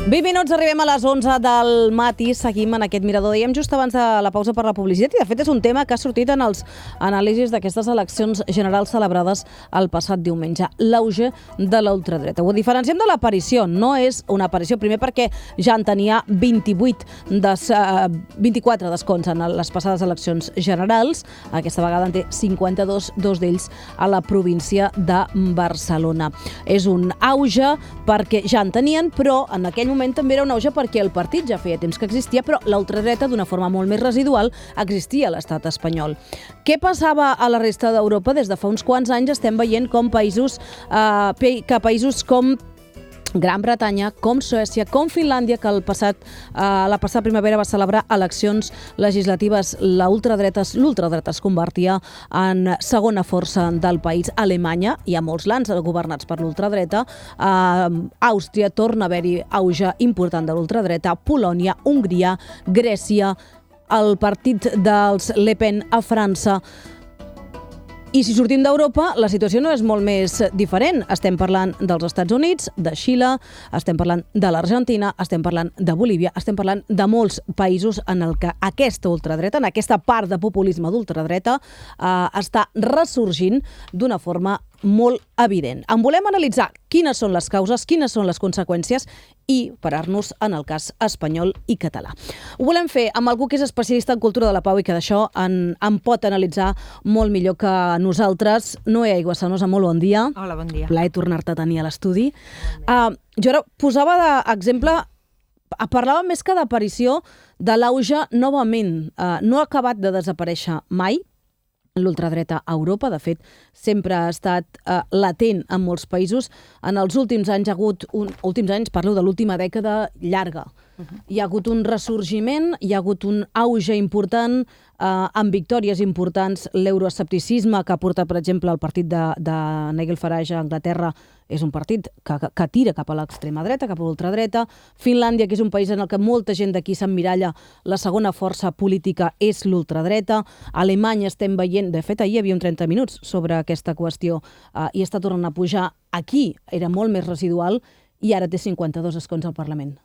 20 minuts, arribem a les 11 del matí, seguim en aquest mirador. Dèiem just abans de la pausa per la publicitat i de fet és un tema que ha sortit en els anàlisis d'aquestes eleccions generals celebrades el passat diumenge, l'auge de la ultradreta. Ho diferenciem de l'aparició, no és una aparició, primer perquè ja en tenia 24 d'escons en les passades eleccions generals, aquesta vegada en té 52, dos d'ells a la província de Barcelona. És un auge perquè ja en tenien, però en aquell moment també era un auge perquè el partit ja feia temps que existia, però la ultradreta, d'una forma molt més residual, existia a l'estat espanyol. Què passava a la resta d'Europa? Des de fa uns quants anys estem veient com països com Gran Bretanya, com Suècia, com Finlàndia, que la passada primavera va celebrar eleccions legislatives, l'ultradreta es convertia en segona força del país. A Alemanya hi ha molts lands governats per l'ultradreta. Àustria torna a haver-hi auge important de l'ultradreta. Polònia, Hongria, Grècia, el partit dels Le Pen a França. I si sortim d'Europa, la situació no és molt més diferent. Estem parlant dels Estats Units, de Xile, estem parlant de l'Argentina, estem parlant de Bolívia, estem parlant de molts països en el que aquesta ultradreta, en aquesta part de populisme d'ultradreta, està ressorgint d'una forma molt evident. En volem analitzar quines són les causes, quines són les conseqüències i parar-nos en el cas espanyol i català. Ho volem fer amb algú que és especialista en cultura de la pau i que d'això en pot analitzar molt millor que nosaltres. Noé Aiguasanosa, molt bon dia. Hola, bon dia. Plaer tornar-te a tenir a l'estudi. Jo ara posava d'exemple, parlava més que d'aparició de l'auge novament. No ha acabat de desaparèixer mai l'ultradreta a Europa. De fet, sempre ha estat latent en molts països. En els últims anys parlo de l'última dècada llarga. Hi ha hagut un ressorgiment, hi ha hagut un auge important, amb victòries importants. L'euroescepticisme que ha portat, per exemple, el partit de Nigel Farage a Anglaterra és un partit que tira cap a l'extrema dreta, cap a l'ultradreta. Finlàndia, que és un país en el que molta gent d'aquí s'emmiralla, la segona força política és l'ultradreta. A Alemanya estem veient, de fet ahir hi havia un 30 minuts sobre aquesta qüestió i està tornant a pujar. Aquí era molt més residual i ara té 52 escons al Parlament.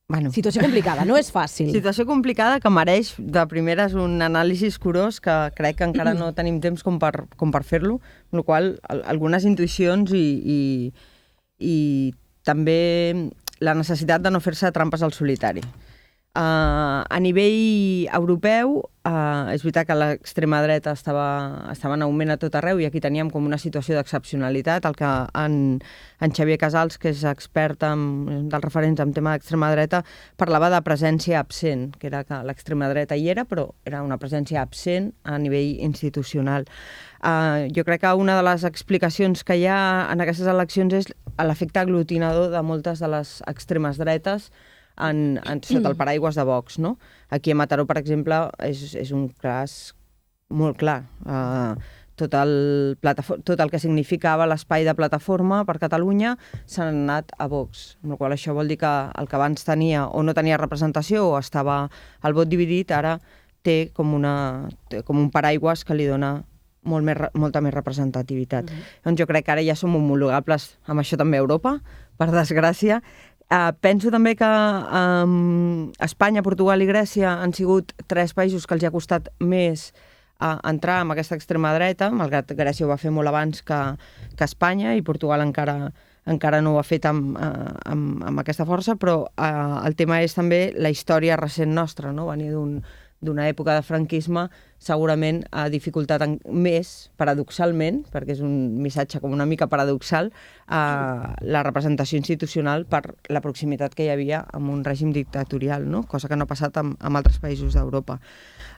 Bueno. Situació complicada, no és fàcil. Situació complicada que mereix de primeres un anàlisi curós que crec que encara no tenim temps com per fer-lo, amb la qual cosa algunes intuïcions i també la necessitat de no fer-se trampes al solitari. A nivell europeu, és veritat que l'extrema dreta estava en augment a tot arreu i aquí teníem com una situació d'excepcionalitat. El que en Xavier Casals, que és expert dels referents en tema d'extrema dreta, parlava de presència absent, que era que l'extrema dreta hi era, però era una presència absent a nivell institucional. Jo crec que una de les explicacions que hi ha en aquestes eleccions és l'efecte aglutinador de moltes de les extremes dretes sota el paraigües de Vox, no? Aquí a Mataró, per exemple, és un cas molt clar. Tot el que significava l'espai de plataforma per Catalunya s'ha anat a Vox, amb la qual cosa això vol dir que el que abans tenia o no tenia representació o estava el vot dividit, ara té com un paraigües que li dona molta més representativitat. Doncs jo crec que ara ja som homologables amb això també a Europa, per desgràcia. Penso també que Espanya, Portugal i Grècia han sigut 3 països que els ha costat més entrar en aquesta extrema dreta, malgrat que Grècia ho va fer molt abans que Espanya i Portugal encara no ho ha fet amb aquesta força, però el tema és també la història recent nostra, no? Venir d'una època de franquisme segurament ha dificultat més, paradoxalment, perquè és un missatge com una mica paradoxal, la representació institucional per la proximitat que hi havia amb un règim dictatorial, no? Cosa que no ha passat amb altres països d'Europa.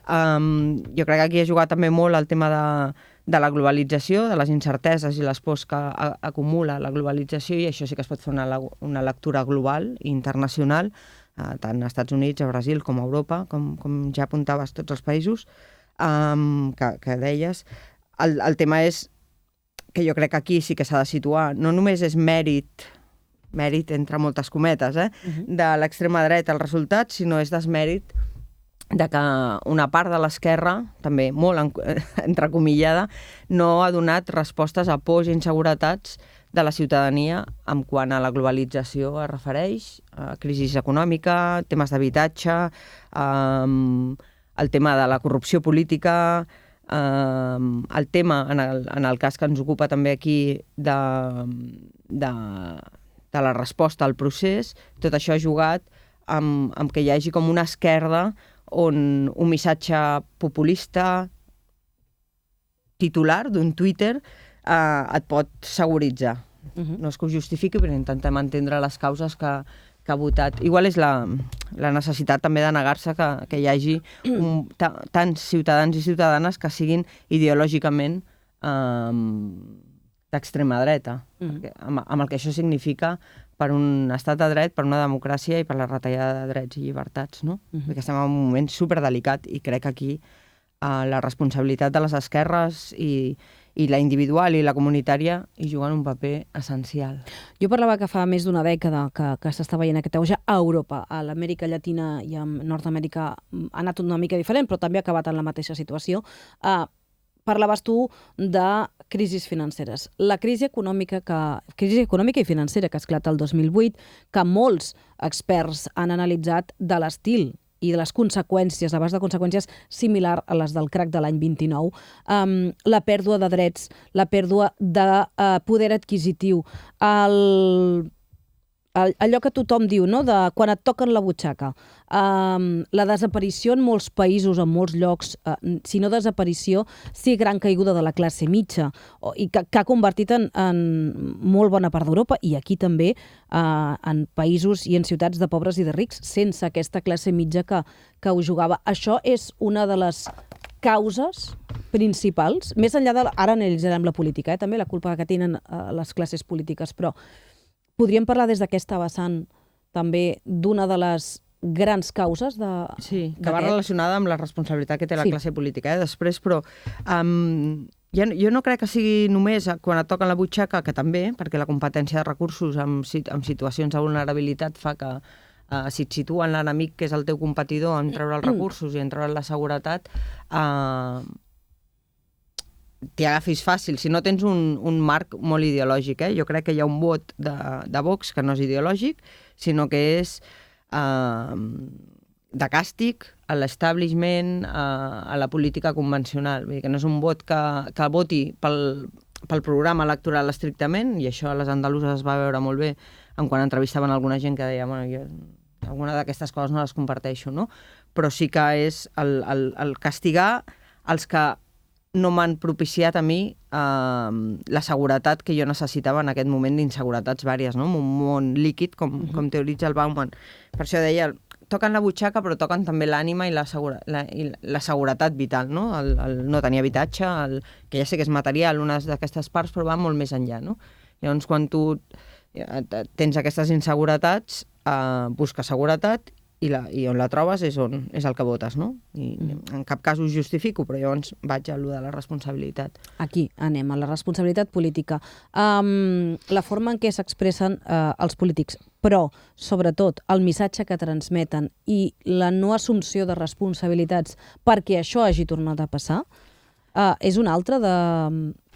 Jo crec que aquí ha jugat també molt el tema de la globalització, de les incerteses i les pors que acumula la globalització, i això sí que es pot fer una lectura global i internacional, tant als Estats Units, a Brasil com a Europa, com ja apuntaves tots els països que deies. El tema és que jo crec que aquí sí que s'ha de situar, no només és mèrit entre moltes cometes, de l'extrema dreta el resultat, sinó és desmèrit de que una part de l'esquerra, també molt entrecomillada, no ha donat respostes a pors i inseguretats de la ciutadania en quant a la globalització es refereix, a crisi econòmica, temes d'habitatge, el tema de la corrupció política, el tema, en el cas que ens ocupa també aquí, de la resposta al procés. Tot això ha jugat amb que hi hagi com una esquerda on un missatge populista titular d'un Twitter et pot seguritzar. No és que ho justifiqui, però intentem entendre les causes que ha votat. Igual és la necessitat també de negar-se que hi hagi tants ciutadans i ciutadanes que siguin ideològicament d'extrema dreta, amb el que això significa per un estat de dret, per una democràcia i per la retallada de drets i llibertats, no? Perquè estem en un moment superdelicat i crec que aquí la responsabilitat de les esquerres i la individual i la comunitària hi juguen un paper essencial. Jo parlava que fa més d'una dècada que s'està veient aquest auge a Europa. A l'Amèrica Llatina i a Nord-Amèrica ha anat una mica diferent, però també ha acabat en la mateixa situació. Parlaves tu de crisis financeres. La crisi econòmica i financera que ha esclatat el 2008, que molts experts han analitzat de l'estil i de les conseqüències, l'abast de conseqüències similar a les del crac de l'any 29, la pèrdua de drets, la pèrdua de poder adquisitiu, allò que tothom diu, no?, de quan et toquen la butxaca, la desaparició en molts països, en molts llocs, si no desaparició, sí gran caiguda de la classe mitja, i que ha convertit en molt bona part d'Europa, i aquí també, en països i en ciutats de pobres i de rics, sense aquesta classe mitja que ho jugava. Això és una de les causes principals, més enllà de... Ara analitzarem la política, també la culpa que tenen les classes polítiques, però podríem parlar des d'aquesta vessant també d'una de les grans causes de... Sí, que va relacionada amb la responsabilitat que té la classe política. Després, però, jo no crec que sigui només quan et toquen la butxaca, que també, perquè la competència de recursos en situacions de vulnerabilitat fa que si et situen l'enemic, que és el teu competidor, en treure els recursos i en treure la seguretat, t'hi agafis fàcil, si no tens un marc molt ideològic. Jo crec que hi ha un vot de Vox que no és ideològic, sinó que és de càstig a l'establishment, a la política convencional. Vull dir que no és un vot que voti pel programa electoral estrictament, i això a les andaluses es va veure molt bé quan entrevistaven alguna gent que deia jo alguna d'aquestes coses no les comparteixo, no? Però sí que és el castigar els que no m'han propiciat a mi la seguretat que jo necessitava en aquest moment d'inseguretats vàries, no? Un món líquid, com teoritza el Bauman. Per això deia, toquen la butxaca, però toquen també l'ànima i la seguretat vital, no? El no tenir habitatge, que ja sé que és material, unes d'aquestes parts, però va molt més enllà, no? Llavors, quan tu tens aquestes inseguretats, busques seguretat, i on la trobes és el que votes, no? I en cap cas ho justifico, però llavors vaig a allò de la responsabilitat. Aquí anem, a la responsabilitat política. La forma en què s'expressen els polítics, però, sobretot, el missatge que transmeten i la no assumpció de responsabilitats perquè això hagi tornat a passar, és una altra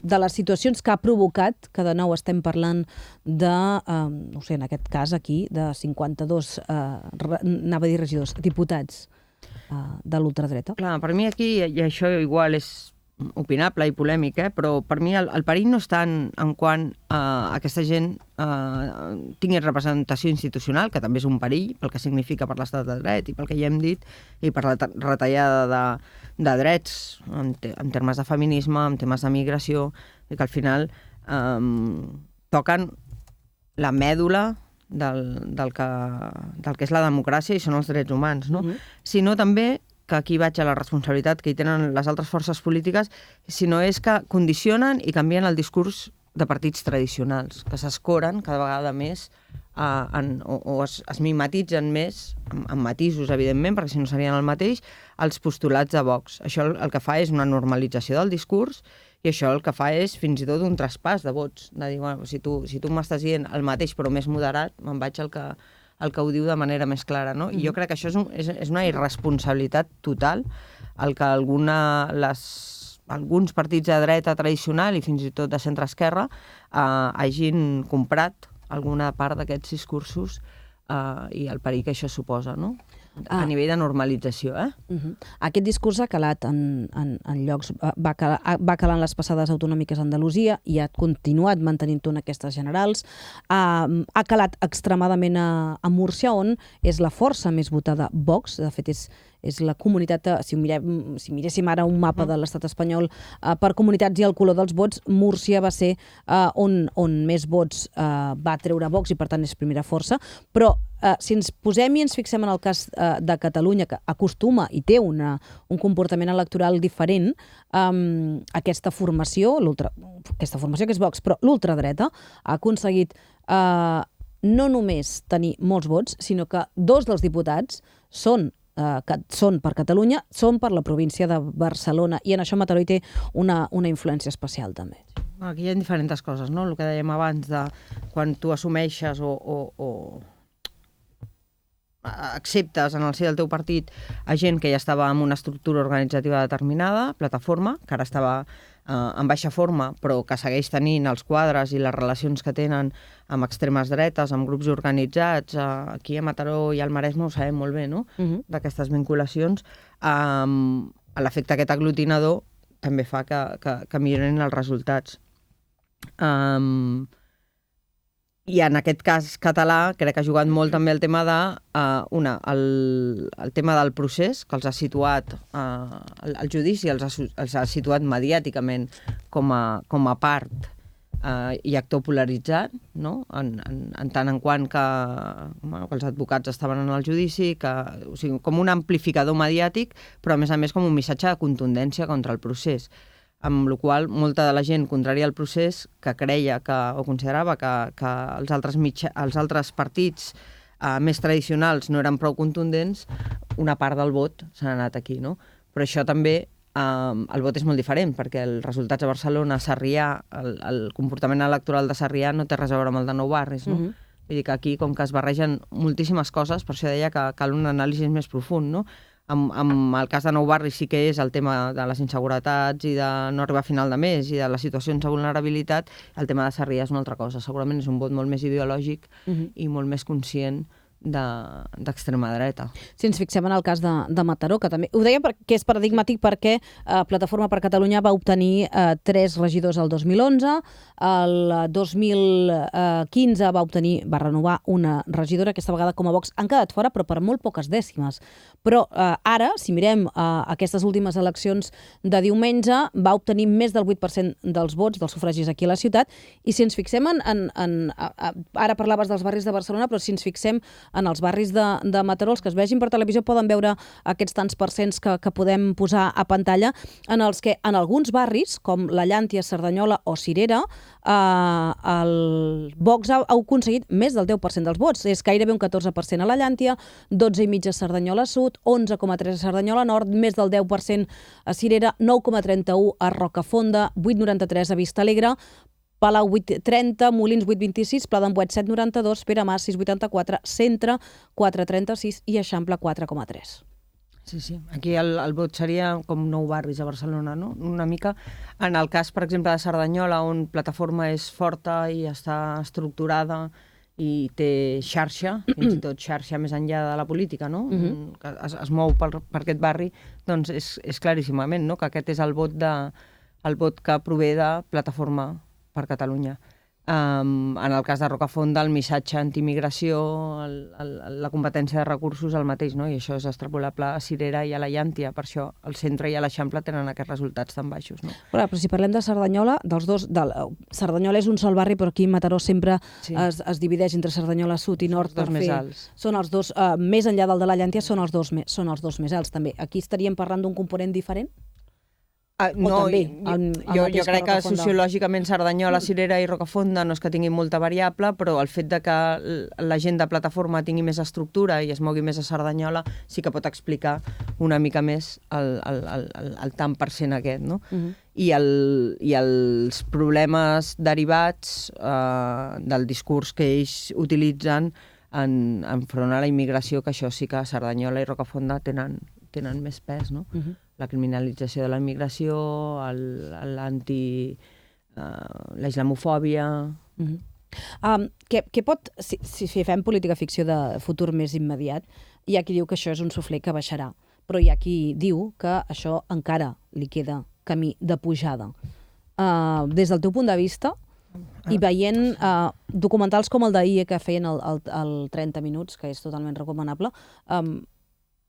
de les situacions que ha provocat, que de nou estem parlant de, no sé, en aquest cas aquí, de 52, anava a dir regidors, diputats de l'ultradreta. Clar, per mi aquí, i això igual és opinable i polèmic, però per mi el perill no està en quant aquesta gent tingui representació institucional, que també és un perill pel que significa per l'estat de dret i pel que ja hem dit, i per la retallada de drets en termes de feminisme, en temes de migració, i que al final toquen la mèdula del que és la democràcia i són els drets humans, no? Sinó també que aquí vaig a la responsabilitat que hi tenen les altres forces polítiques, sinó és que condicionen i canvien el discurs de partits tradicionals, que s'escoren cada vegada més o es mimetitzen més, amb matisos, evidentment, perquè si no serien el mateix, els postulats de Vox. Això el que fa és una normalització del discurs i això el que fa és fins i tot un traspàs de vots, de dir, bueno, si tu m'estàs dient el mateix però més moderat, me'n vaig al el que ho diu de manera més clara, no? I jo crec que això és una irresponsabilitat total, el que alguns partits de dreta tradicional i fins i tot de centre-esquerra hagin comprat alguna part d'aquests discursos i el perill que això suposa, no? A nivell de normalització, Aquest discurs ha calat en llocs... Va calar en les passades autonòmiques a Andalusia i ha continuat mantenint-ho en aquestes generals. Ha calat extremadament a Múrcia, on és la força més votada Vox. De fet, és la comunitat... Si miréssim ara un mapa de l'estat espanyol per comunitats i el color dels vots, Múrcia va ser on més vots va treure Vox i, per tant, és primera força. Però si ens posem i ens fixem en el cas de Catalunya, que acostuma i té un comportament electoral diferent, aquesta formació que és Vox, però l'ultradreta ha aconseguit no només tenir molts vots, sinó que 2 dels diputats són per Catalunya, són per la província de Barcelona, i en això Mataró hi té una influència especial també. Aquí hi ha diferents coses, no? El que dèiem abans de quan tu assumeixes o acceptes en el si del teu partit a gent que ja estava en una estructura organitzativa determinada, plataforma, que ara estava en baixa forma, però que segueix tenint els quadres i les relacions que tenen amb extremes dretes, amb grups organitzats. Aquí a Mataró i al Maresme ho sabem molt bé, no? D'aquestes vinculacions. L'efecte aquest aglutinador també fa que millorin els resultats. I en aquest cas català crec que ha jugat molt també el tema el tema del procés, que els ha situat el judici, els ha situat mediàticament com a part i actor polaritzat, no? En tant en quant que els advocats estaven en el judici, o sigui, com un amplificador mediàtic, però a més com un missatge de contundència contra el procés. Amb la qual cosa molta de la gent contrària al procés, que creia o considerava que els altres partits més tradicionals no eren prou contundents, una part del vot s'ha anat aquí, no? Però això també, el vot és molt diferent, perquè els resultats a Barcelona, Sarrià, el comportament electoral de Sarrià no té res a veure amb el de Nou Barris, no? Vull dir que aquí, com que es barregen moltíssimes coses, per això deia que cal un anàlisi més profund, no? Amb el cas de Nou Barris sí que és el tema de les inseguretats i de no arribar a final de mes i de les situacions de vulnerabilitat. El tema de Sarrià és una altra cosa. Segurament és un vot molt més ideològic i molt més conscient d'extrema dreta. Si ens fixem en el cas de Mataró, que també ho deia que és paradigmàtic perquè Plataforma per Catalunya va obtenir 3 regidors el 2011, el 2015 va renovar una regidora, aquesta vegada com a Vox han quedat fora, però per molt poques dècimes. Però ara, si mirem aquestes últimes eleccions de diumenge, va obtenir més del 8% dels vots, dels sufragis aquí a la ciutat, i si ens fixem ara parlaves dels barris de Barcelona, però si ens fixem en els barris de Mataró, els que es vegin per televisió poden veure aquests tants percents que podem posar a pantalla, en els que en alguns barris, com la Llàntia, Cerdanyola o Cirera, el Vox ha aconseguit més del 10% dels vots. És gairebé un 14% a la Llàntia, 12,5% a Cerdanyola Sud, 11,3% a Cerdanyola Nord, més del 10% a Cirera, 9,31% a Rocafonda, 8,93% a Vistalegre, Palau 8,30, Molins 8,26, Pla d'Embuet 7,92, Pere Mas 6,84, Centre 4,36 i Eixample 4,3. Sí. Aquí el vot seria com 9 barris a Barcelona, no? Una mica. En el cas, per exemple, de Cerdanyola, on Plataforma és forta i està estructurada i té xarxa, fins i tot xarxa més enllà de la política, no? Que es mou per aquest barri, doncs és claríssimament, no? Que aquest és el vot que prové de Plataforma per Catalunya. En el cas de Rocafonda, el missatge antimigració, la competència de recursos, el mateix, no? I això és extrapolable a Cirera i a la Llàntia. Per això el Centre i l'Eixample tenen aquests resultats tan baixos, no? Però si parlem de Cerdanyola, Cerdanyola és un sol barri, però aquí Mataró sempre es divideix entre Cerdanyola Sud i Nord. Són els dos més alts. Són els dos, més enllà del de la Llàntia, són els dos més alts, també. Aquí estaríem parlant d'un component diferent? No, jo crec que sociològicament Cerdanyola, Cirera i Rocafonda no és que tinguin molta variable, però el fet de que la gent de Plataforma tingui més estructura i es mogui més a Cerdanyola sí que pot explicar una mica més el tant per cent aquest, no? I els problemes derivats del discurs que ells utilitzen enfront a la immigració, que això sí que Cerdanyola i Rocafonda tenen més pes, no? La criminalització de la immigració, la islamofòbia... Què pot, si fem política ficció de futur més immediat, hi ha qui diu que això és un suflé que baixarà, però hi ha qui diu que això encara li queda camí de pujada. Des del teu punt de vista, i veient documentals com el d'ahir que feien el 30 minuts, que és totalment recomanable,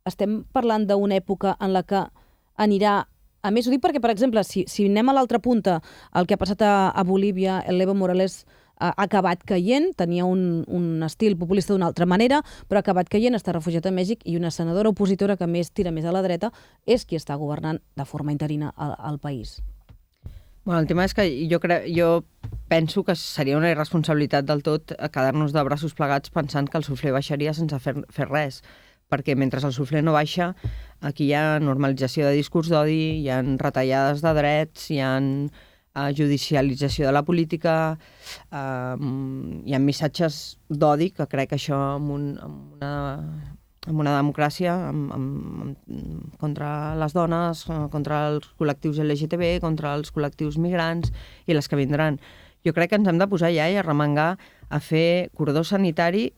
estem parlant d'una època en la que anirà... A més, ho dic perquè, per exemple, si anem a l'altra punta, el que ha passat a Bolívia, el Evo Morales ha acabat caient, tenia un estil populista d'una altra manera, però ha acabat caient, està refugiat a Mèxic, i una senadora opositora que tira més a la dreta és qui està governant de forma interina al país. Bueno, el tema és que jo penso que seria una irresponsabilitat del tot quedar-nos de braços plegats pensant que el suflé baixaria sense fer res, perquè mentre el suflé no baixa, aquí hi ha normalització de discurs d'odi, hi ha retallades de drets, hi ha judicialització de la política, hi ha missatges d'odi, que crec que això en una democràcia contra les dones, contra els col·lectius LGTB, contra els col·lectius migrants i les que vindran. Jo crec que ens hem de posar ja i arremangar a fer corredor sanitari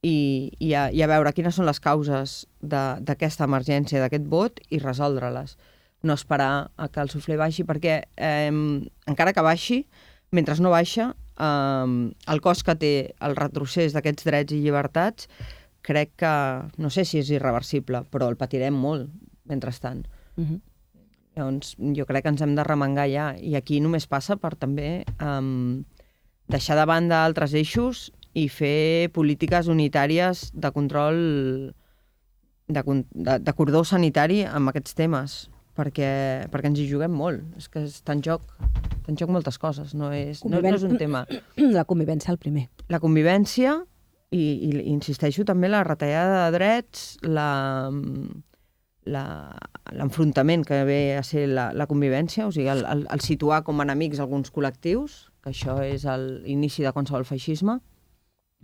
i a veure quines són les causes d'aquesta emergència, d'aquest vot, i resoldre-les. No esperar a que el suflé baixi, perquè encara que baixi, mentre no baixa, el cost que té el retrocés d'aquests drets i llibertats crec que, no sé si és irreversible, però el patirem molt mentrestant. Llavors, jo crec que ens hem de remengar ja, i aquí només passa per també deixar de banda altres eixos i fer polítiques unitàries de control, de cordó sanitari amb aquests temes, perquè ens hi juguem molt. És que està en joc moltes coses, no és un tema. La convivència el primer. La convivència i insisteixo també la retallada de drets, l'enfrontament que ve a ser la convivència, o sigui, el situar com a enemics alguns col·lectius, que això és l'inici de qualsevol feixisme,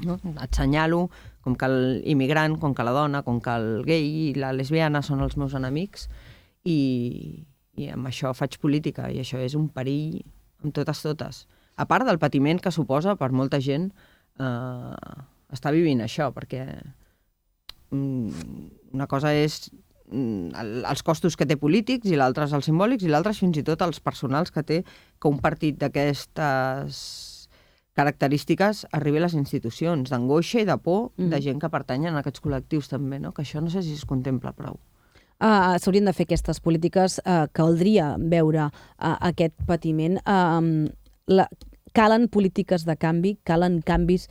no? Assenyalo com que l'immigrant, com que la dona, com que el gai i la lesbiana són els meus enemics, i amb això faig política, i això és un perill amb totes. A part del patiment que suposa per molta gent estar vivint això, perquè una cosa és els costos que té polítics i l'altra és els simbòlics i l'altra és fins i tot els personals que té que un partit d'aquestes característiques arribi a les institucions, d'angoixa i de por de gent que pertanyen a aquests col·lectius també, no? Que això no sé si es contempla prou. S'haurien de fer aquestes polítiques, caldria veure aquest patiment. Calen polítiques de canvi, calen canvis,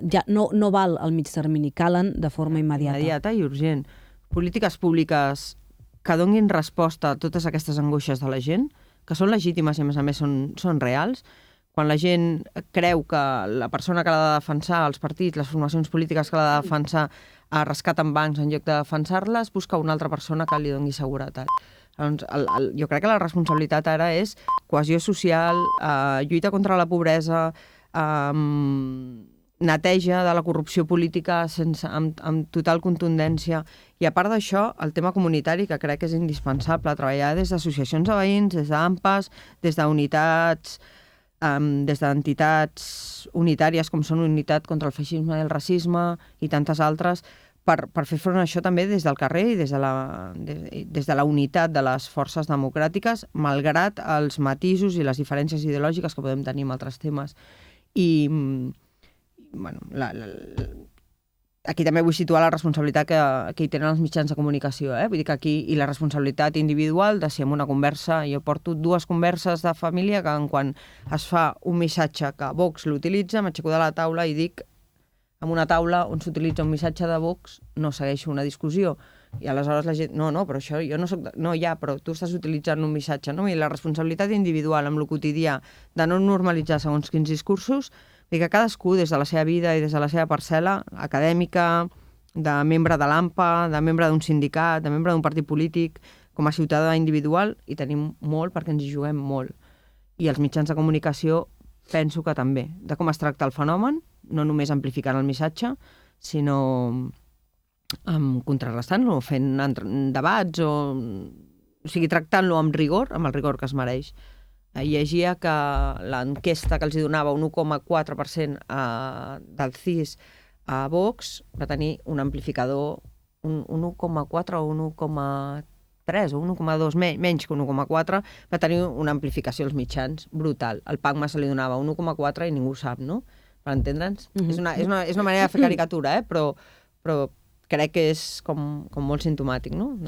ja no val al mig termini, calen de forma immediata. Immediata i urgent. Polítiques públiques que donin resposta a totes aquestes angoixes de la gent, que són legítimes i a més són reals. Quan la gent creu que la persona que l'ha de defensar, els partits, les formacions polítiques que l'ha de defensar, rescaten bancs en lloc de defensar-les, busca una altra persona que li doni seguretat. Doncs jo crec que la responsabilitat ara és cohesió social, lluita contra la pobresa, neteja de la corrupció política amb total contundència. I a part d'això, el tema comunitari, que crec que és indispensable, treballar des d'associacions de veïns, des d'AMPAs, des d'unitats, des d'entitats unitàries com són Unitat contra el Feixisme i el Racisme i tantes altres, per fer front a això també des del carrer i des de la unitat de les forces democràtiques, malgrat els matisos i les diferències ideològiques que podem tenir amb altres temes. I, bueno, aquí també vull situar la responsabilitat que hi tenen els mitjans de comunicació, Vull dir que aquí, i la responsabilitat individual de si en una conversa, jo porto 2 converses de família que quan es fa un missatge que Vox l'utilitza, m'aixeco de la taula i dic, en una taula on s'utilitza un missatge de Vox no segueixo una discussió. I aleshores la gent, no, però això jo no soc... No, ja, però tu estàs utilitzant un missatge, no? I la responsabilitat individual amb el quotidià de no normalitzar segons quins discursos, i que cadascú, des de la seva vida i des de la seva parcel·la acadèmica, de membre de l'AMPA, de membre d'un sindicat, de membre d'un partit polític, com a ciutadà individual, i tenim molt perquè ens hi juguem molt. I els mitjans de comunicació penso que també, de com es tracta el fenomen, no només amplificant el missatge, sinó contrarrestant-lo, fent debats o sigui, tractant-lo amb rigor, amb el rigor que es mereix. Llegia que l'enquesta que els donava un 1,4% del CIS a Vox va tenir un amplificador, un 1,4 o un 1,3 o un 1,2, menys que un 1,4, va tenir una amplificació als mitjans brutal. El PACMA se li donava un 1,4 i ningú ho sap, no? Per entendre'ns? És una manera de fer caricatura, però crec que és com molt simptomàtic, no?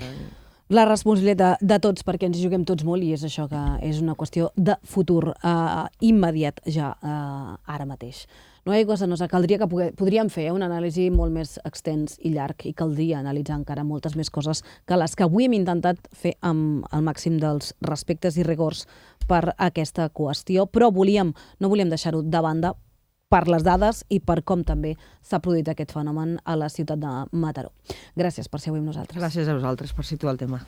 La responsabilitat de tots, perquè ens juguem tots molt, i és això que és una qüestió de futur immediat ja ara mateix. Noelia Cassanosa, caldria que podríem fer un anàlisi molt més extens i llarg i caldria analitzar encara moltes més coses que les que avui hem intentat fer amb el màxim dels respectes i rigors per aquesta qüestió, però no volíem deixar-ho de banda per les dades i per com també s'ha produït aquest fenomen a la ciutat de Mataró. Gràcies per ser avui amb nosaltres. Gràcies a vosaltres per situar el tema.